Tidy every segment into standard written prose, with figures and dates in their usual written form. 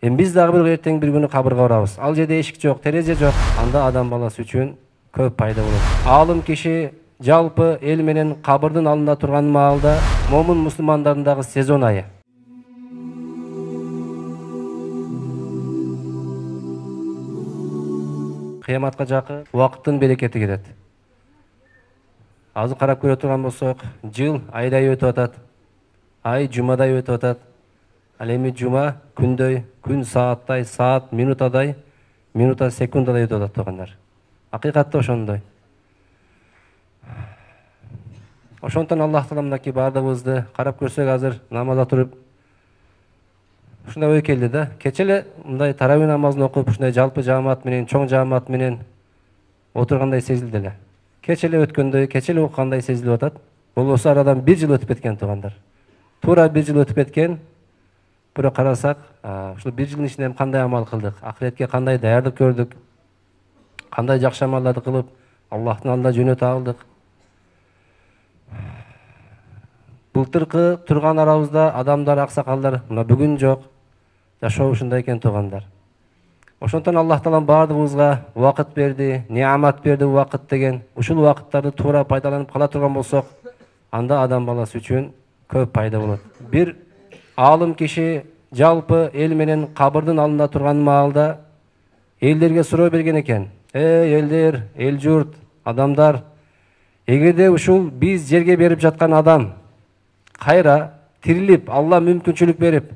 Эми биз дагы бир эртең бир күнү кабырга барабыз. Ал жерде эшик жок, терезе жок. Анда адам баласы үчүн көп пайда болот. Аалым киши жалпы эл менен кабырдын алдында турган маалда момун мусулмандардын дагы сезон айы. Кыяматка жакын убакыттын берекети келет. Азыр карап көрө турган болсок, жыл айдай өтүп атат. Ай жумадай өтүп атат. Ал эми жума күндөй, күн сааттай, саат минутадай, минута секундадай өтүп атат туугандар. Акыйкатта ошондой. Ошондон Аллах Таала мынакей бардыгыбызды карап көрсөк, азыр намазга туруп ушундай ой келди да. Кече эле мындай таравih намазын окуп, ушундай жалпы жаамат менен, чоң жаамат менен отургандай сезилди эле. Кече эле өткөндөй, кече эле окугандай сезилип атат. Болбосо арадан 1 жыл өтүп кеткен туугандар. Туура 1 жыл өтүп кеткен. Бирок карасак, ушул 1 жылдын ичинде кандай амал кылдык, акыретке кандай даярдык көрдүк, кандай жакшы амалдарды кылып, Аллахтын алдына жөнөтө алдык. Былтыркы турган арабызда адамдар, аксакалдар мына бүгүн жок. Жашоо ушундай экен туугандар. Ошондон Аллах Таала бардыгыбызга убакыт берди, неамат берди убакыт деген. Ушул убакыттарды туура пайдаланып кала турган болсок, анда адам баласы үчүн көп пайда болот. Бир аалым киши жалпы эл менен кабырдын алдында турган маалда элдерге суроо берген экен. Элдер, эл журт, адамдар, эгерде ушул биз жерге берип жаткан адам кайра тирилип, Алла мүмкүнчүлүк берип,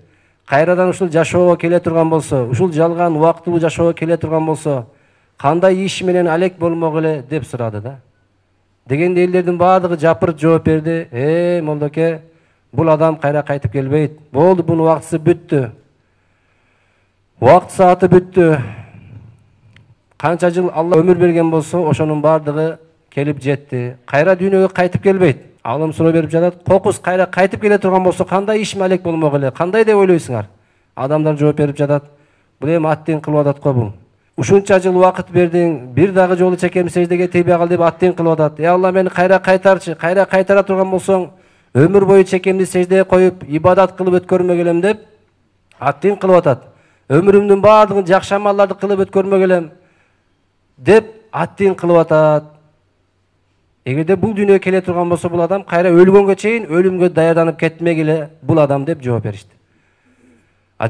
кайрадан ушул жашоого келе турган болсо, ушул жалган убактылуу жашоого келе турган болсо, кандай иш менен алек болмок эле деп сурады да. Дегенде элдердин баардыгы жапырып жооп берди. Молдоке, бул адам кайра кайтып келбейт. Болду, бунун убактысы бүттү. Убакыт сааты бүттү. Канча жыл Алла өмүр берген болсо, ошонун баардыгы келип жетти. Кайра дүйнөгө кайтып келбейт. Алым суроо берип жатат. Кокус кайра кайтып келе турган болсо, кандай иш алек болмок эле? Кандай деп ойлойсуңар? Адамдар жооп берип жатат. Бул эми аттен кылып атат го бул. Ушунча жыл убакыт бердиң, бир дагы жолу чекем сеждеге тийбей кал деп аттен кылып атат. Алла мени кайра кайтарчы, кайра кайтара турган болсоң, өмүр бою чекемди сеждеге коюп, ибадат кылып өткөрмөк элем деп аттен кылып атат. Өмүрүмдүн баардыгын жакшы амалдарды кылып өткөрмөк элем деп аттен кылып атат. Эгерде бул дүйнөгө келе турган болсо, бул адам кайра өлгөнгө чейин өлүмгө даярданып кетмек эле бул адам деп жооп беришти.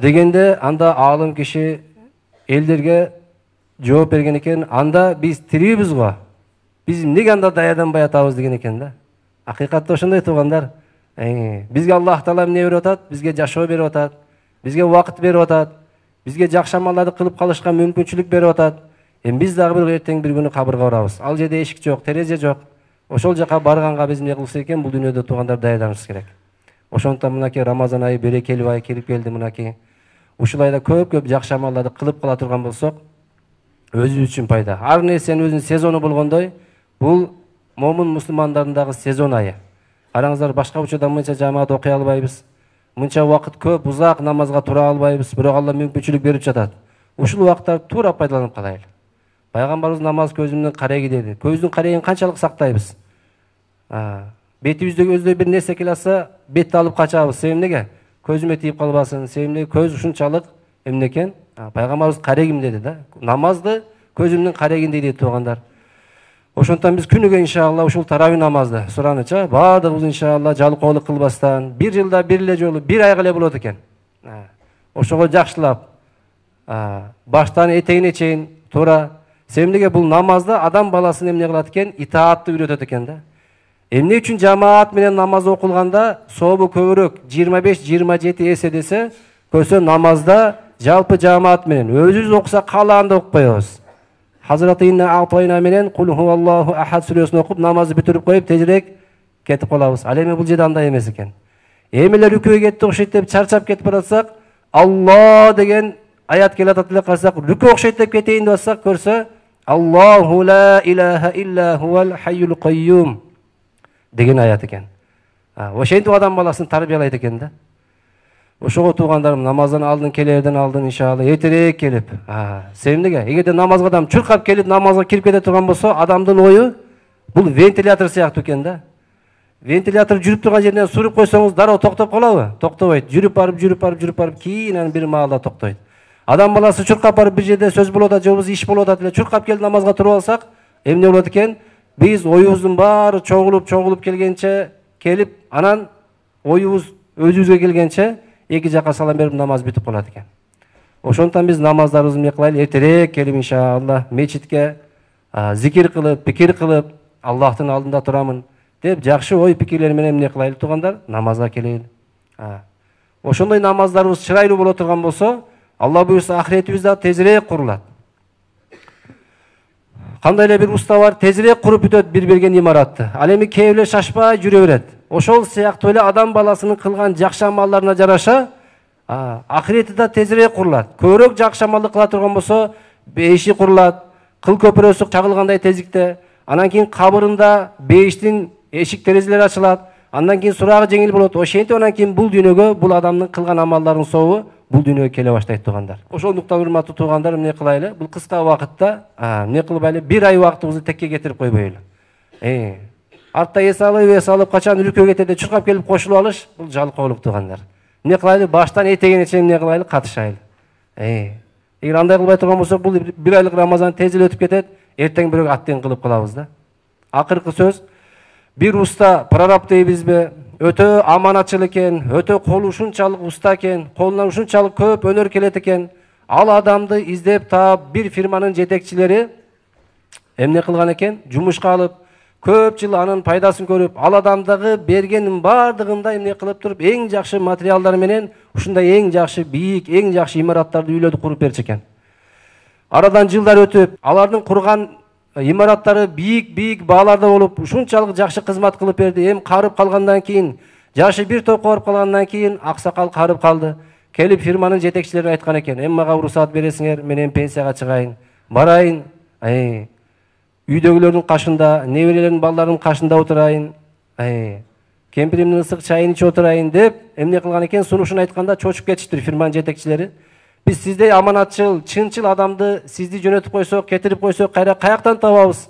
Дегенде анда аалым киши элдерге жооп берген экен. Анда биз тирибиз го. Биз эмнеге анда даярданбай атабыз деген экен да. Акыйкатта ошондой туугандар. Бизге Аллах Таала эмне берип атат? Бизге жашоо берип атат. Бизге убакыт берип атат. Бизге жакшы амалдарды кылып калышка мүмкүнчүлүк берип атат. Эми биз дагы бир эртең бир күнү кабырга барабыз. Ал жерде эшик жок, терезе жок. Ошол жака барганга биз эмне кылсак экен, бул дүйнөдө туугандар даярданышыбыз керек. Ошондон мынакей Рамазан айы берекелүү ай келип келди мынакей. Ушул айда көп жакшы амалдарды кылып кала турган болсок, өзүбүз үчүн пайда. Ар нерсенин өзүнүн сезону болгондой, бул момун мусулмандардын дагы сезон айы. Караңыздар, башка учурда мынча жамаат окуй албайбыз. Мынча убакыт көп, узак намазга тура албайбыз, бирок Алла мүмкүнчүлүк берип жатат. Ушул убакыттарды туура пайдаланып калайлы. Пайгамбарыбыз намаз көзүмдүн кареги деди. Көздүн карегин канчалык сактайбыз? Бетибизде көздөй бир нерсе келе атса, бетти алып качабыз. Себеби эмнеге? Көзүмө тийип калбасын. Себеби эмнеге? Көз ушунчалык эмне экен? Пайгамбарыбыз карегим деди да. Намазды көзүмдүн карегин деди туугандар. Ошондон биз күнүгө иншалла ушул таравih намазды сураныча баардыгыбыз иншалла жалкоолук кылбастан, бир жылда бир эле жолу, бир айга эле болот экен. Ошого жакшылап, баштан этегине чейин туура. Себеби эмнеге? Бул намазда адам баласын эмне кылат экен? Итаатты үйрөтөт экен да. Эмне үчүн жамаат менен намаз окулганда сообу көбүрөөк 25-27 эсе десе, көрсө намазда жалпы жамаат менен өзүбүз окуса каалаанда окуп коебуз. Hazreti inna a'tayna менен Kul huvallahu ahad сүрөсүн окуп намазды бүтүрүп коюп тезирээк кетип калабыз. Ал эми бул жерде андай эмес экен. Эмелер рүкүүгө кетти окшойт деп чарчап кетип баратсак, Алла деген аят келе атат эле карасак, рүкүү окшойт деп кетейин деп атсак, көрсө Аллаху ла илаха илля хувал хайюл кайюм деген аят экен. Ошентип адам баласын тарбиялайт экен да. Ошого туугандарым, намаздан алдын, келерден алдын иншалла эртерээк келип. Себеби эмнеге? Эгерде намазга адам чуркап келип намазга кирип кете турган болсо, адамдын ою бул вентилятор сыяктуу экен да. Вентилятор жүрүп турган жеринен суруп койсоңуз, дароо токтоп калабы? Токтобойт. Жүрүп барып, кийин бир маалда токтойт. Адам баласы чуркап барып бир жерде сөз болуп атат же болбосо иш болуп атат эле чуркап келип намазга туруп алсак, эмне болот экен? Биз оюбуздун баары чогулуп келгенче келип, анан оюбуз өзүбүзгө келгенче эки жака салам берип намаз бүтүп калат экен. Ошондон биз намаздарыбызды эмне кылайлы? Эртерээк келип иншалла мечитке зикир кылып, пикир кылып, Аллахтын алдында турамын деп жакшы ой пикирлер менен эмне кылайлы туугандар? Намазга келели. Ошондой намаздарыбыз чырайлуу боло турган болсо, Алла буюрса ахиретибиз да тезирээк курулат. Кандай эле бир уста бар, тезирээк куруп бүтөт бир берген имаратты. Ал эми кээ эле шашпай жүрө берет. Ошол сыяктуу эле адам баласынын кылган жакшы амалдарына жараша ахирети да тезирээк курулат. Көбүрөөк жакшы амалды кыла турган болсо, бейиши курулат, кыл көпүрөсү чагылгандай тезикте. Анан кийин кабырында бейиштин эшик терезелери ачылат. Андан кийин сурагы жеңил болот. Ошентип анан кийин бул дүйнөгө бул адамдын кылган амалдарынын сообу бул дүйнөгө келе баштайт туугандар. Ошондуктан урматтуу туугандар, эмне кылайлы? Бул кыска убакытта эмне кылбайлы? Бир ай убактыбызды текке кетирип койбойлу. Артта эс алып качан үлкө кетеде чуркап келип кошулуп алыш, бул жалкоолук туугандар. Эмне кылайлы? Баштан этегине чейин эмне кылайлы? Катышайлы. Эгер андай кылбай турган болсок, бул бир айлык Рамазан тез эле өтүп кетет. Эртең бирөө аттен кылып калабыз да. Акыркы сөз, бир уста прораб дейбизби? Өтө аманатчыл экен, өтө колу ушунчалык уста экен, колунан ушунчалык көп өнөр келет экен. Ал адамды издеп таап бир фирманын жетекчилери эмне кылган экен? Жумушка алып, көп жыл анын пайдасын көрүп, ал адамдагы бергенин бардыгында эмне кылып туруп, эң жакшы материалдар менен ушундай эң жакшы бийик, эң жакшы имараттарды үйлөрдү куруп берчү экен. Арадан жылдар өтүп, алардын курган имараттары бийик бааларда болуп, ушунчалык жакшы кызмат кылып берди. Эм карып калгандан кийин, жашы бир топко барып калгандан кийин аксакал карып калды. Келип фирманын жетекчилерине айткан экен: "Эм мага уруксат бересиңер, мен эми пенсияга чыгайын. Барайын, үйдөгүлөрдүн кашында, неберелердин балдарынын кашында отурайын. Кемпиримдин ысык чайын ичип отурайын" деп эмне кылган экен? Сунушун айтканда чочуп кетиштир фирманын жетекчилери. Биз сиздей аманатчыл, чынчыл адамды сизди жөнөтүп койсок, кетирип койсок, каяктан табабыз?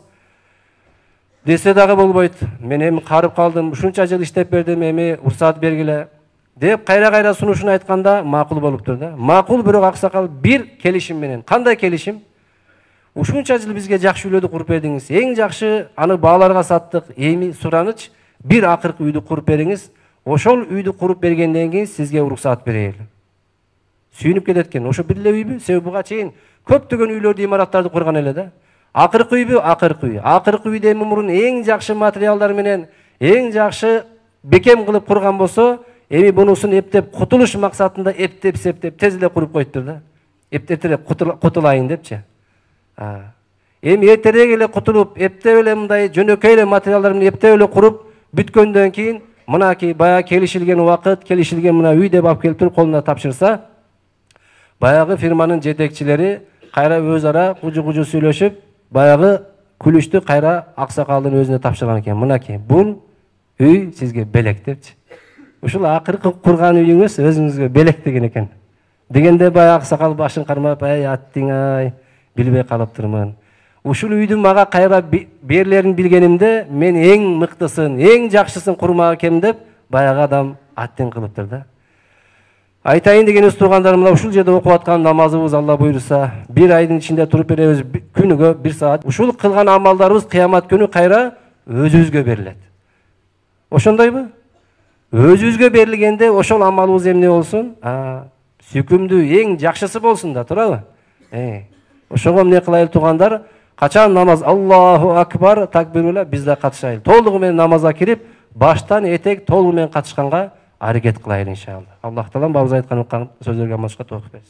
Десе дагы болбойт. Мен эми карып калдым, ушунча жыл иштеп бердим, эми уруксат бергиле деп кайра сунушун айтканда макул болуптур да. Макул, бирок аксакал бир келишим менен. Кандай келишим? Ушунча жыл бизге жакшы үйлөрдү куруп бердиңиз. Эң жакшы аны бааларга саттык. Эми сураныч, бир акыркы үйдү куруп бериңиз. Ошол үйдү куруп бергенден кийин сизге уруксат берели. Сүйүнүп кетет экен. Ошо бир эле үйбү? Себеби буга чейин көптөгөн үйлөрдү, имараттарды курган эле да. Акыркы үйбү? Акыркы үй. Акыркы үйдө эми мурун эң жакшы материалдар менен, эң жакшы бекем кылып курган болсо, эми бунусун эптеп кутулуш максатында эптеп тез эле куруп коюптур да. Эртерээк кутулайын депчи. Эми эртерээк эле кутулуп, эптеп эле мындай жөнөкөй эле материалдар менен эптеп эле куруп бүткөндөн кийин, мынакей баягы келишилген убакыт, келишилген мына үй деп алып келип туруп колуна тапшырса, баягы фирманын жетекчилери кайра өз ара кужу сүйлөшүп, баягы күлүштү кайра аксакалдын өзүнө тапшырган экен. Мынакей, бул үй сизге белек депчи. Ушул акыркы курган үйүңүз өзүңүзгө белек деген экен. Дегенде баягы аксакал башын кармап, аттиң билбей калыптырмын. Ушул үйдү мага кайра берилерин билгенимде, мен эң мыктысын, эң жакшысын курмак экенмин деп баягы адам аттин кылыптыр да. Айтайын дегенибиз туугандарым, мына ушул жерде окуп аткан намазыбыз Алла буйруса, бир айдын ичинде туруп беребиз, күнүгө 1 саат. Ушул кылган амалдарыбыз кыямат күнү кайра өзүбүзгө берилет. Ошондойбу? Өзүбүзгө берилгенде ошол амалыбыз эмне болсун? Сүйкүмдүү, эң жакшысы болсун да, туурабы? Ошого эмне кылайлы туугандар? Качан намаз Аллаху акбар такбир эле биз да катышайлы. Толугу менен намазга кирип, баштан этек толугу менен катышканга аракет кылайлы иншалла. Аллах таалам бабыз айткан сөздөргө амалдашка тоокут берсин.